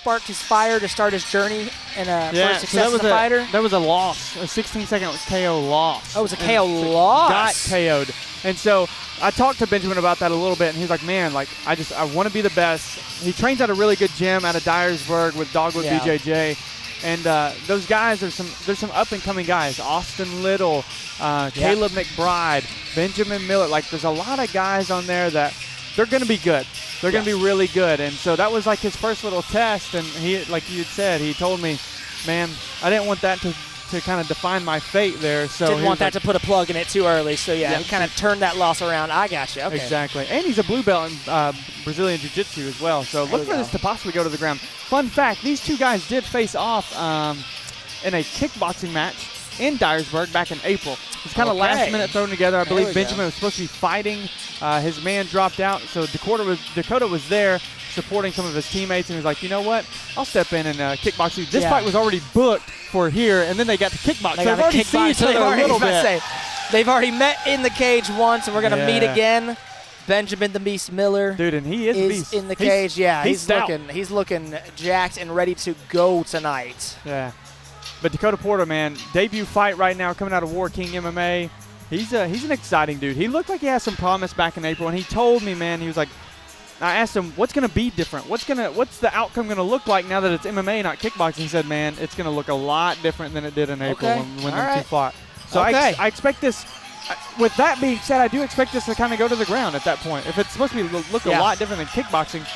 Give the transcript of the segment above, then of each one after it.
sparked his fire to start his journey and for success so as a fighter? That was a loss, a 16-second KO loss. Oh, it was a KO loss. Got KO'd. And so I talked to Benjamin about that a little bit, and he's like, man, like I want to be the best. He trains at a really good gym out of Dyersburg with Dogwood BJJ. And those guys, there's some up-and-coming guys. Austin Little, Caleb McBride, Benjamin Miller. Like, there's a lot of guys on there that they're going to be good. They're going to be really good. And so that was like his first little test. And he, like you had said, he told me, man, I didn't want that to kind of define my fate there. So didn't want that to put a plug in it too early. So, he kind of turned that loss around. I got you. Okay. Exactly. And he's a blue belt in Brazilian Jiu-Jitsu as well. So look for this to possibly go to the ground. Fun fact, these two guys did face off in a kickboxing match in Dyersburg back in April. It's kind of last minute thrown together. I believe Benjamin was supposed to be fighting. His man dropped out. So Dakota was there supporting some of his teammates, and he was like, you know what? I'll step in and kickbox you. This fight was already booked for here, and then they got to kickbox. So they've already seen each other a little bit. They've already met in the cage once, and we're going to meet again. Benjamin the Beast Miller, dude, and he is beast. In the cage. He's looking jacked and ready to go tonight. Yeah, but Dakota Porter, man, debut fight right now coming out of War King MMA. He's an exciting dude. He looked like he had some promise back in April, and he told me, man, he was like, I asked him, what's going to be different? What's the outcome going to look like now that it's MMA, not kickboxing? He said, man, it's going to look a lot different than it did in April when them two fought. So I expect this. With that being said, I do expect this to kind of go to the ground at that point. If it's supposed to look a lot different than kickboxing,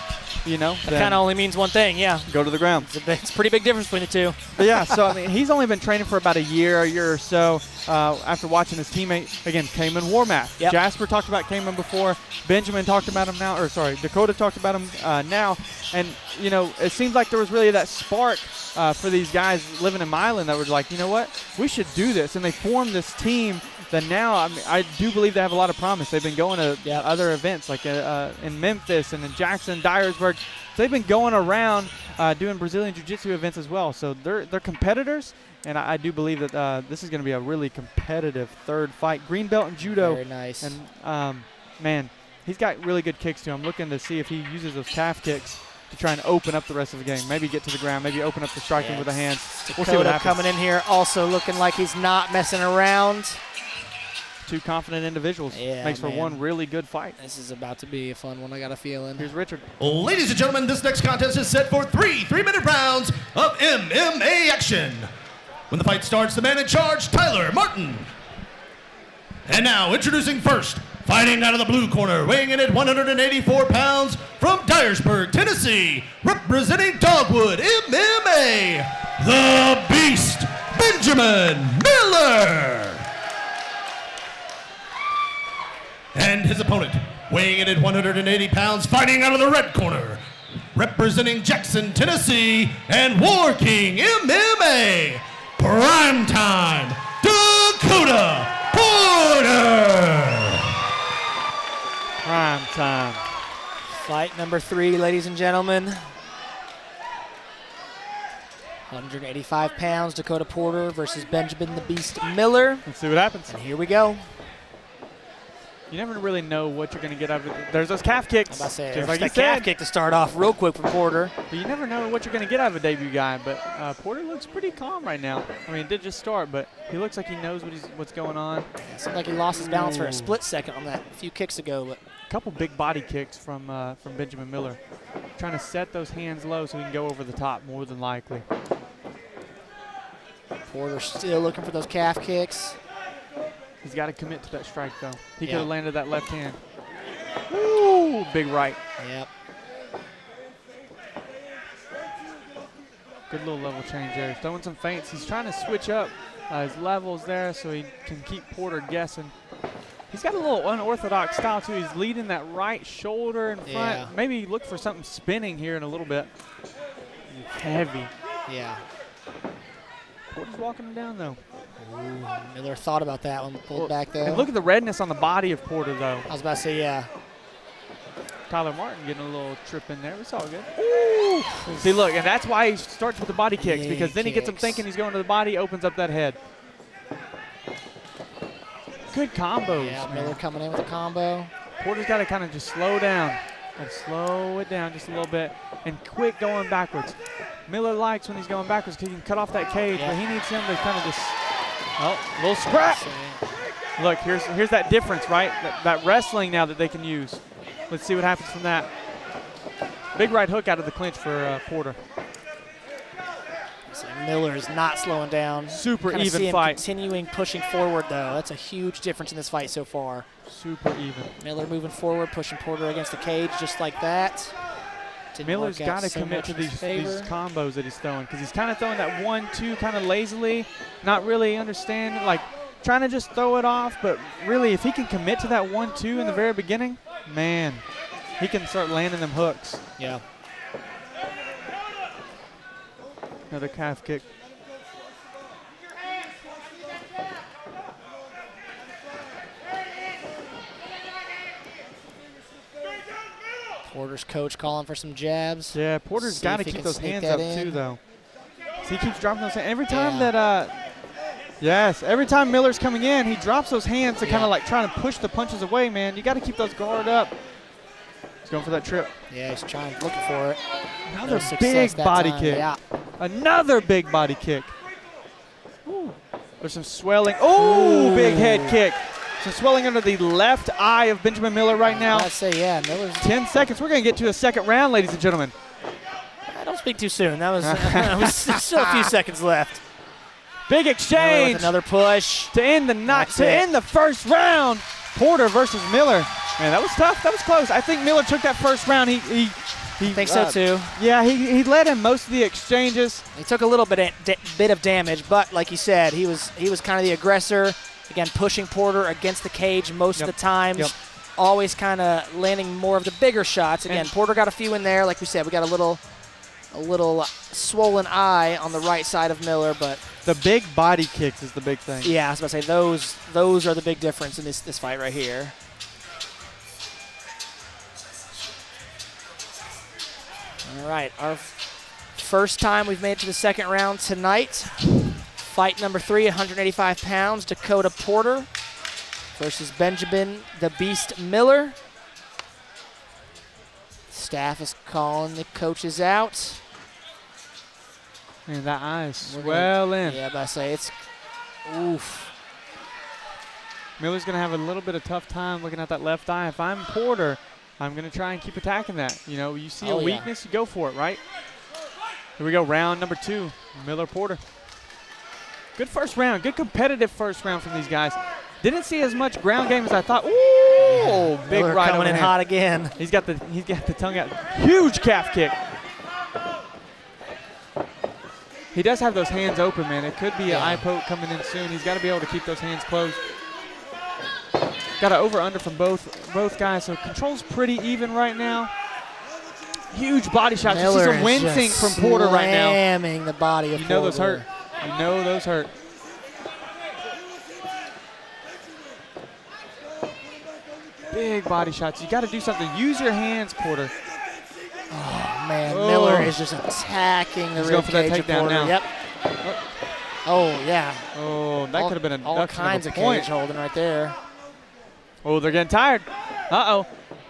that kind of only means one thing, go to the ground. It's a pretty big difference between the two. But yeah, so I mean, he's only been training for about a year or so after watching his teammate, again, Cayman Warmath. Yep. Jasper talked about Cayman before. Benjamin talked about him now, Dakota talked about him now. And, it seems like there was really that spark for these guys living in Milan that were like, you know what, we should do this. And they formed this team that now, I do believe they have a lot of promise. They've been going to other events like in Memphis and in Jackson, Dyersburg. So they've been going around doing Brazilian Jiu-Jitsu events as well. So they're competitors, and I do believe that this is going to be a really competitive third fight. Green belt in judo. Very nice. And, man, he's got really good kicks too. I'm looking to see if he uses those calf kicks to try and open up the rest of the game. Maybe get to the ground. Maybe open up the striking with the hands. We'll see what happens. Coming in here also looking like he's not messing around. Two confident individuals makes for one really good fight. This is about to be a fun one, I got a feeling. Here's Richard. Ladies and gentlemen, this next contest is set for three-minute rounds of MMA action. When the fight starts, the man in charge, Tyler Martin. And now, introducing first, fighting out of the blue corner, weighing in at 184 pounds, from Dyersburg, Tennessee, representing Dogwood MMA, the Beast, Benjamin Miller. And his opponent, weighing in at 180 pounds, fighting out of the red corner, representing Jackson, Tennessee, and War King MMA, primetime, Dakota Porter. Primetime. Fight number 3, ladies and gentlemen. 185 pounds, Dakota Porter versus Benjamin the Beast Miller. Let's see what happens. And here we go. You never really know what you're going to get out of it. There's those calf kicks. I'm about to say, just like that calf kick to start off real quick for Porter. But you never know what you're going to get out of a debut guy. But Porter looks pretty calm right now. I mean, it did just start, but he looks like he knows what's going on. It seemed like he lost his balance for a split second on that few kicks ago. But a couple big body kicks from Benjamin Miller. Trying to set those hands low so he can go over the top more than likely. Porter still looking for those calf kicks. He's got to commit to that strike, though. He could have landed that left hand. Ooh, big right. Yep. Good little level change there. Throwing some feints. He's trying to switch up his levels there so he can keep Porter guessing. He's got a little unorthodox style, too. He's leading that right shoulder in front. Yeah. Maybe look for something spinning here in a little bit. Heavy. Yeah. Porter's walking him down, though. Ooh, Miller thought about that one, pulled back though. And look at the redness on the body of Porter, though. I was about to say, yeah. Tyler Martin getting a little trip in there. It's all good. Ooh. See, look, and that's why he starts with the body kicks, because then he gets him thinking he's going to the body, opens up that head. Good combos, Yeah, man. Miller coming in with a combo. Porter's got to kind of just slow down. And slow it down just a little bit. And quick going backwards. Miller likes when he's going backwards because he can cut off that cage, but he needs him to kind of just, oh, a little scrap. Look, here's that difference, right? That wrestling now that they can use. Let's see what happens from that. Big right hook out of the clinch for Porter. So Miller is not slowing down. Super Kinda even see him fight. Continuing pushing forward, though. That's a huge difference in this fight so far. Super even. Miller moving forward, pushing Porter against the cage just like that. Didn't Miller's work out got to so commit much to in his these favor. combos that he's throwing because he's kind of throwing that 1-2 kind of lazily, not really understanding, like trying to just throw it off. But really, if he can commit to that 1-2 in the very beginning, man, he can start landing them hooks. Yeah. Another calf kick. Porter's coach calling for some jabs. Yeah, Porter's See got to if he keep can those sneak hands that up too, in. though. So he keeps dropping those hands. Every time Yeah. that, yes, every time Miller's coming in, he drops those hands to kind Yeah. of like trying to push the punches away, man. You got to keep those guard up. He's going for that trip. Yeah, he's trying, looking for it. Another No success big that body time. kick. Yeah. Another big body kick. Ooh. There's some swelling. Oh, big head kick. Some swelling under the left eye of Benjamin Miller right now. I'd say, yeah, Miller's. 10 seconds. We're going to get to a second round, ladies and gentlemen. Don't speak too soon. That was still a few seconds left. Big Miller exchange with another push. to end the night, That's to it. end the first round. Porter versus Miller. Man, that was tough. That was close. I think Miller took that first round. He I think so too. Yeah, he led in most of the exchanges. He took a little bit of damage, but like you said, he was kind of the aggressor. Again, pushing Porter against the cage most of the times. Yep. Always kind of landing more of the bigger shots. Again, And Porter got a few in there. Like we said, we got a little swollen eye on the right side of Miller, but The big body kicks is the big thing. yeah, I was about to say those are the big difference in this fight right here. All right, our first time we've made it to the second round tonight. Fight number 3, 185 pounds, Dakota Porter versus Benjamin the Beast Miller. Staff is calling the coaches out. Man, that eye is We're swelling. Yeah, but I say it's oof. Miller's going to have a little bit of tough time looking at that left eye. If I'm Porter, I'm going to try and keep attacking that. You know, you see a weakness, you go for it, right? Here we go, round number 2, Miller-Porter. Good first round, good competitive first round from these guys. Didn't see as much ground game as I thought. Ooh, big Miller right coming in overhand. hot again. He's got the tongue out. Huge calf kick. He does have those hands open, man. It could be an eye poke coming in soon. He's got to be able to keep those hands closed. Got an over-under from both guys, so control's pretty even right now. Huge body shots. You see Miller some wincing is from Porter right now. slamming the body of You know those Porter. hurt. You know those hurt. Big body shots. You got to do something. Use your hands, Porter. Oh, man, Oh. Miller is just attacking the He's rib going for that cage of takedown Porter. now. Yep. Oh, yeah. Oh, that could have been a all deduction kinds of of a point. cage holding right there. Oh, they're getting tired. Uh-oh.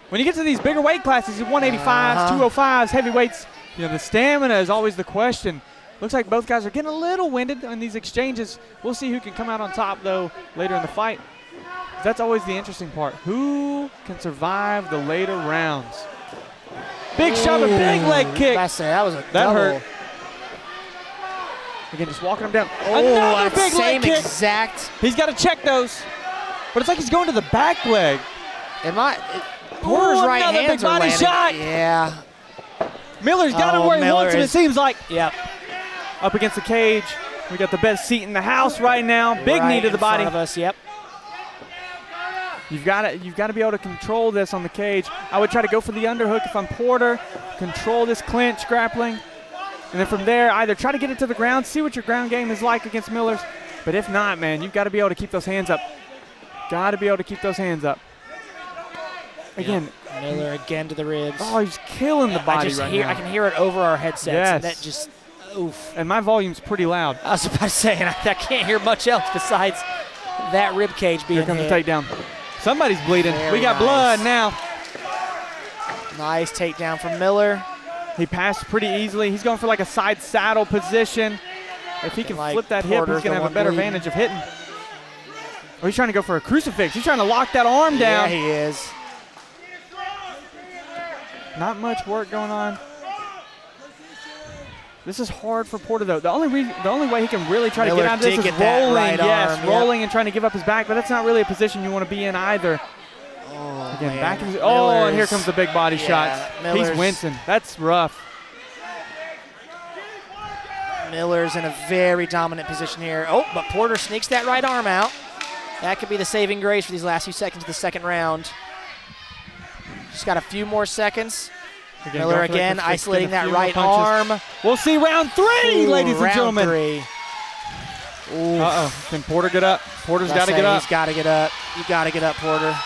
When you get to these bigger weight classes, 185s, 205s, heavyweights, you know, the stamina is always the question. Looks like both guys are getting a little winded in these exchanges. We'll see who can come out on top, though, later in the fight. That's always the interesting part. Who can survive the later rounds? Big shove and big leg kick. I say that was a That double. hurt. Again, just walking him down. Oh, Another that big same leg kick. exact. He's got to check those. But it's like he's going to the back leg. Porter's right another hands big are body landing. shot. Yeah. Miller's got him Oh, where he Miller wants him, it is- seems like. Yep. Up against the cage. We got the best seat in the house right now. Big right knee to the in body. front of us. Yep. You've got to be able to control this on the cage. I would try to go for the underhook if I'm Porter. Control this clinch, grappling. And then from there, either try to get it to the ground, see what your ground game is like against Miller's. But if not, man, you've got to be able to keep those hands up. Got to be able to keep those hands up. Again. Yep. Miller again to the ribs. Oh, he's killing the body right now. I can hear it over our headsets. Yes. And that just, oof. And my volume's pretty loud. I was about to say, and I can't hear much else besides that rib cage being Here comes hit. the takedown. Somebody's bleeding. Very We got nice. blood now. Nice takedown from Miller. He passed pretty easily. He's going for like a side saddle position. If he can flip that hip, he's going to have a better advantage of hitting. Oh, he's trying to go for a crucifix. He's trying to lock that arm down. Yeah, he is. Not much work going on. This is hard for Porter, though. The only way he can really try to get out of this is rolling. Rolling and trying to give up his back, but that's not really a position you want to be in either. Oh, Again, man. back in his, and here comes the big body shots. He's wincing. That's rough. Miller's in a very dominant position here. Oh, but Porter sneaks that right arm out. That could be the saving grace for these last few seconds of the second round. Just got a few more seconds. Miller again isolating that right arm. We'll see round 3, ladies and gentlemen. Round 3. Uh-oh. Can Porter get up? Porter's got to get up. He's got to get up. You got to get up, Porter.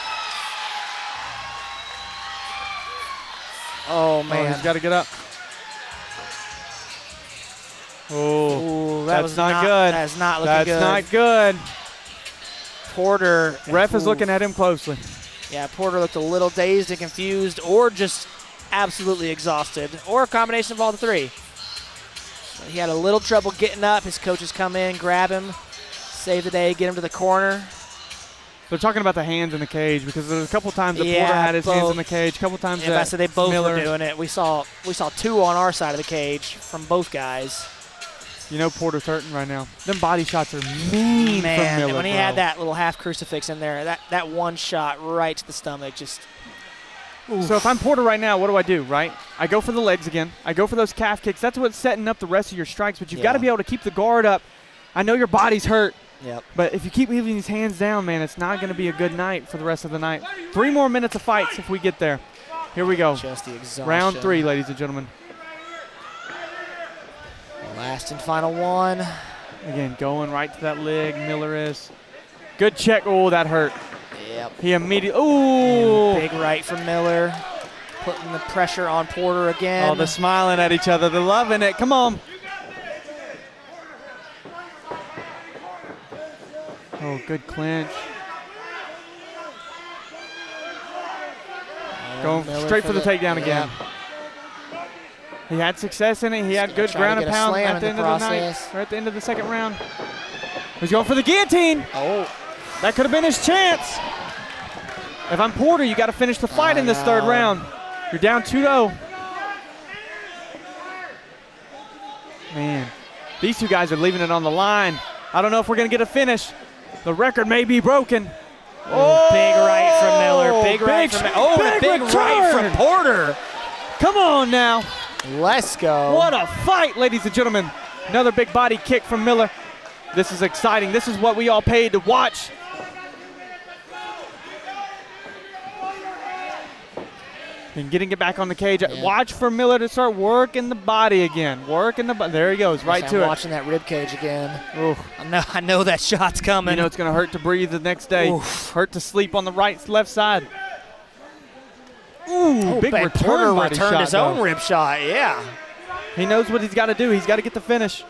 Oh, man. He's got to get up. Oh, that's not good. That's not looking good. That's not good. Porter. Ref is looking at him closely. Yeah, Porter looked a little dazed and confused, or just absolutely exhausted, or a combination of all the three. So he had a little trouble getting up. His coaches come in, grab him, save the day, get him to the corner. They're talking about the hands in the cage because there's a couple times that Porter had his hands in the cage. A couple times that I said they both Miller were doing it. We saw 2 on our side of the cage from both guys. You know Porter's hurting right now. Them body shots are mean from Miller, and when he had that little half crucifix in there, that one shot right to the stomach just. Oof. So if I'm Porter right now, what do I do, right? I go for the legs again. I go for those calf kicks. That's what's setting up the rest of your strikes, but you've got to be able to keep the guard up. I know your body's hurt, but if you keep leaving these hands down, man, it's not going to be a good night for the rest of the night. 3 more minutes of fights if we get there. Here we go. Just the exhaustion. Round 3, ladies and gentlemen. Last and final one. Again, going right to that leg, Miller is. Good check. Oh, that hurt. Yep. He immediately, ooh. Big right from Miller. Putting the pressure on Porter again. Oh, they're smiling at each other. They're loving it. Come on. Oh, good clinch. Going straight for the takedown again. He had success in it. He had good ground and pound at the end of the night, or at the end of the second round. He's going for the guillotine. Oh. That could have been his chance. If I'm Porter, you got to finish the fight in this third round. You're down 2-0. Man, these two guys are leaving it on the line. I don't know if we're going to get a finish. The record may be broken. Oh, big right from Miller. Big right from Miller. Oh, big right from Porter. Come on now. Let's go. What a fight, ladies and gentlemen. Another big body kick from Miller. This is exciting. This is what we all paid to watch. And getting it back on the cage. Watch for Miller to start working the body again. Working the body. There he goes, right to it. Watching that rib cage again. Oof. I know that shot's coming. You know it's going to hurt to breathe the next day. Oof. Hurt to sleep on the left side. Ooh, big return Porter body returned shot, his own rib shot, yeah. He knows what he's got to do. He's got to get the finish.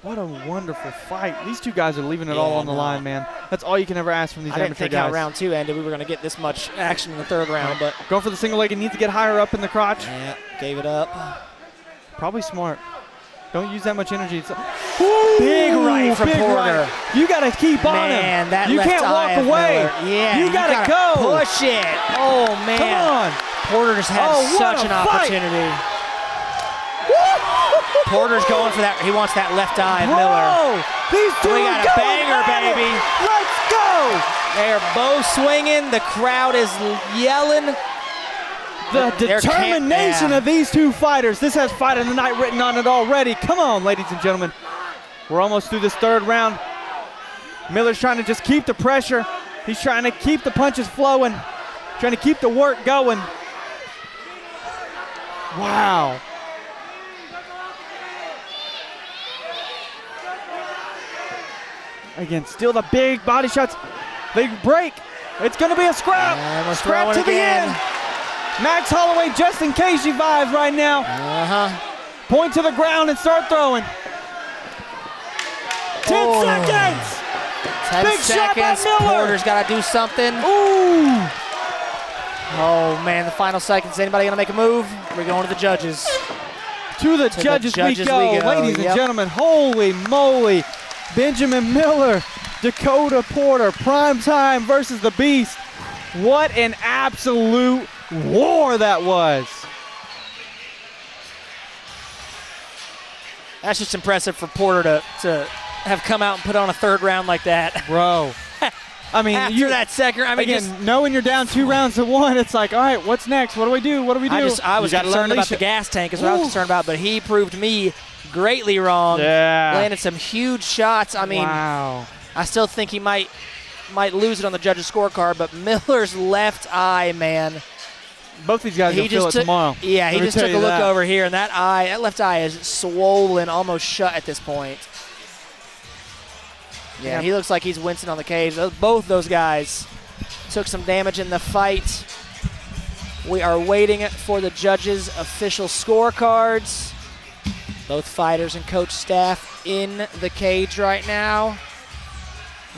What a wonderful fight. These two guys are leaving it all on the line, man. That's all you can ever ask from these amateur guys. I didn't think how round 2 ended. We were going to get this much action in the third round, but going for the single leg and needs to get higher up in the crotch. Yeah, gave it up. Probably smart. Don't use that much energy. Big right from Porter. Right. You got to keep on him. You can't walk away. Yeah, you got to go. Push it. Oh, man. Come on. Porter just had such an opportunity. Porter's going for that. He wants that left eye of Miller. These two we got a banger, baby. Let's go. They're both swinging. The crowd is yelling. The determination of these two fighters. This has Fight of the Night written on it already. Come on, ladies and gentlemen. We're almost through this third round. Miller's trying to just keep the pressure. He's trying to keep the punches flowing. Trying to keep the work going. Wow. Again, still the big body shots. They break. It's going to be a scrap. Scrap to the end. Max Holloway just in case you vibes right now. Point to the ground and start throwing. 10 seconds. 10 big seconds. Shot by Miller. Porter's got to do something. Ooh. Oh, man, the final seconds. Anybody going to make a move? We're going to the judges. To the judges we go. Ladies and gentlemen, holy moly. Benjamin Miller, Dakota Porter, prime time versus the Beast. What an absolute war that was. That's just impressive for Porter to have come out and put on a third round like that. Bro. I mean, after that second, I mean, again, knowing you're down 2 rounds to 1, it's like, all right, what's next? What do we do? What do we do? I was concerned about the gas tank is what I was concerned about, but he proved me greatly wrong. Yeah. Landed some huge shots. I mean, wow. I still think he might lose it on the judges' scorecard, but Miller's left eye, man. Both these guys will feel it tomorrow. Yeah, he just took a look over here, and that left eye is swollen, almost shut at this point. Yeah, he looks like he's wincing on the cage. Both those guys took some damage in the fight. We are waiting for the judges' official scorecards. Both fighters and coach staff in the cage right now.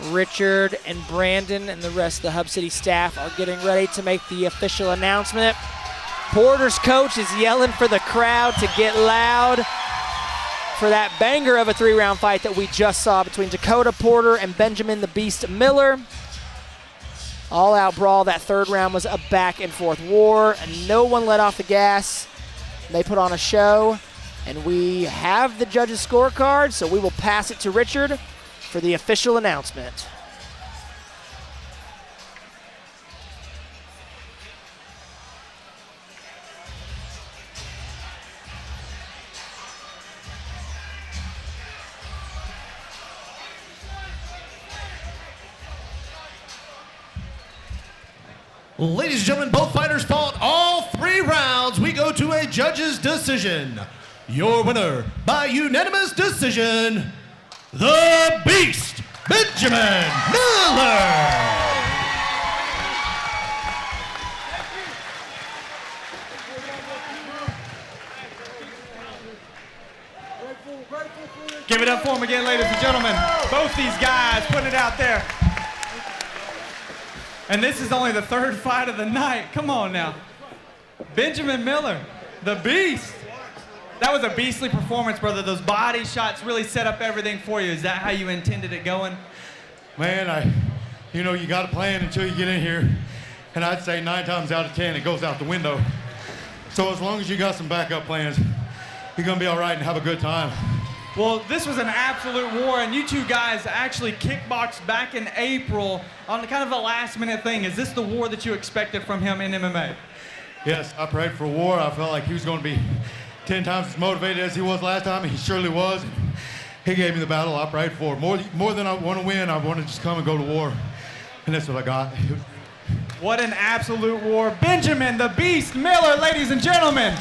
Richard and Brandon and the rest of the Hub City staff are getting ready to make the official announcement. Porter's coach is yelling for the crowd to get loud for that banger of a 3-round fight that we just saw between Dakota Porter and Benjamin the Beast Miller. All-out brawl. That third round was a back-and-forth war, and no one let off the gas. They put on a show, and we have the judges' scorecard, so we will pass it to Richard for the official announcement. Ladies and gentlemen, both fighters fought all 3 rounds. We go to a judge's decision. Your winner by unanimous decision, the Beast, Benjamin Miller. Give it up for him again, ladies and gentlemen. Both these guys putting it out there. And this is only the 3rd fight of the night. Come on now. Benjamin Miller, the Beast. That was a beastly performance, brother. Those body shots really set up everything for you. Is that how you intended it going? Man, you got a plan until you get in here. And I'd say 9 times out of 10, it goes out the window. So as long as you got some backup plans, you're going to be all right and have a good time. Well, this was an absolute war, and you two guys actually kickboxed back in April on kind of a last-minute thing. Is this the war that you expected from him in MMA? Yes, I prayed for war. I felt like he was going to be 10 times as motivated as he was last time, and he surely was. He gave me the battle I prayed for. More than I want to win, I want to just come and go to war, and that's what I got. What an absolute war. Benjamin the Beast Miller, ladies and gentlemen.